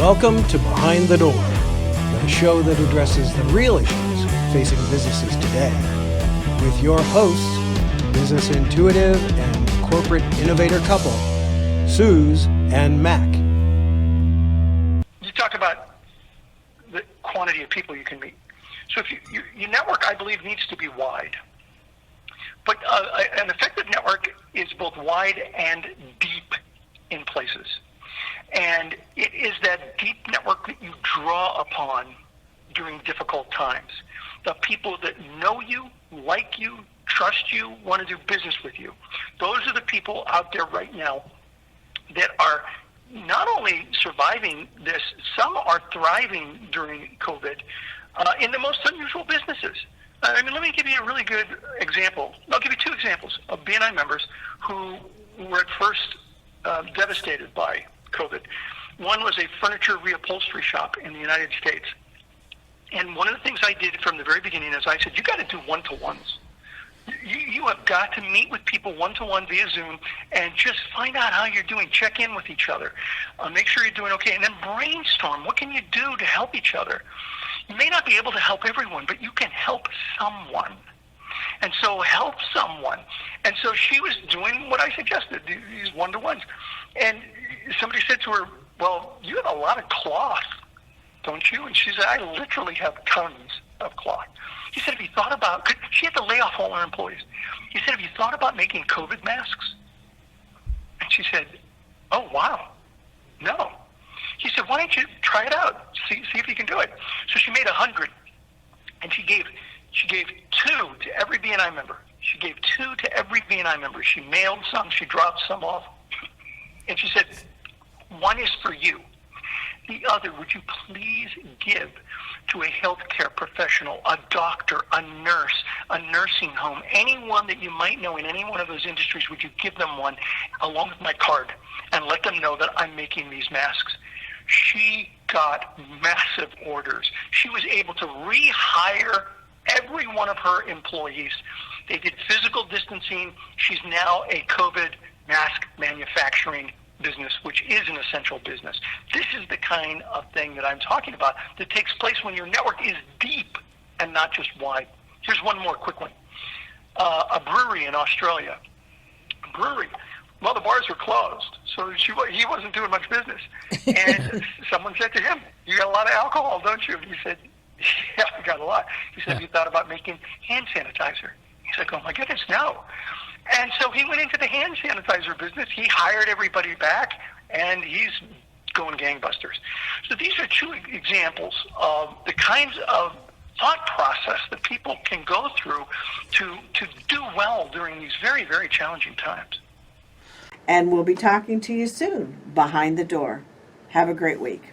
Welcome to Behind the Door, the show that addresses the real issues facing businesses today. With your hosts, business intuitive and corporate innovator couple, Suze and Mac. You talk about the quantity of people you can meet. So if your network, I believe, needs to be wide. But an effective network is both wide and deep in places. And it is that deep network that you draw upon during difficult times. The people that know you, like you, trust you, want to do business with you. Those are the people out there right now that are not only surviving this, some are thriving during COVID in the most unusual businesses. I mean, let me give you a really good example. I'll give you two examples of BNI members who were at first devastated by COVID. One was a furniture reupholstery shop in the United States. And one of the things I did from the very beginning is I said, you got to do one-to-ones. You have got to meet with people one-to-one via Zoom and just find out how you're doing. Check in with each other. Make sure you're doing okay. And then brainstorm. What can you do to help each other? You may not be able to help everyone, but you can help someone. And so help someone. And so she was doing what I suggested, these one-to-ones. And somebody said to her, well, you have a lot of cloth, don't you? And she said, I literally have tons of cloth. He said, have you thought about, she had to lay off all her employees. He said, have you thought about making COVID masks? And she said, oh, wow, no. He said, why don't you try it out, see if you can do it. So she made 100, and she gave 2 to every BNI member. She gave 2 to every BNI member. She mailed some, she dropped some off. And she said, one is for you. The other, would you please give to a healthcare professional, a doctor, a nurse, a nursing home, anyone that you might know in any one of those industries, would you give them one along with my card and let them know that I'm making these masks? She got massive orders. She was able to rehire every one of her employees. They did physical distancing. She's now a COVID mask manufacturing business, which is an essential business. This is the kind of thing that I'm talking about that takes place when your network is deep and not just wide. Here's one more quick one. A brewery in Australia. Well, the bars were closed, so he wasn't doing much business. And someone said to him, you got a lot of alcohol, don't you? And he said, yeah, I got a lot. He said, have you thought about making hand sanitizer? He's like, oh my goodness, no. And so he went into the hand sanitizer business. He hired everybody back, and he's going gangbusters. So these are 2 examples of the kinds of thought process that people can go through to do well during these very, very challenging times. And we'll be talking to you soon, Behind the Door. Have a great week.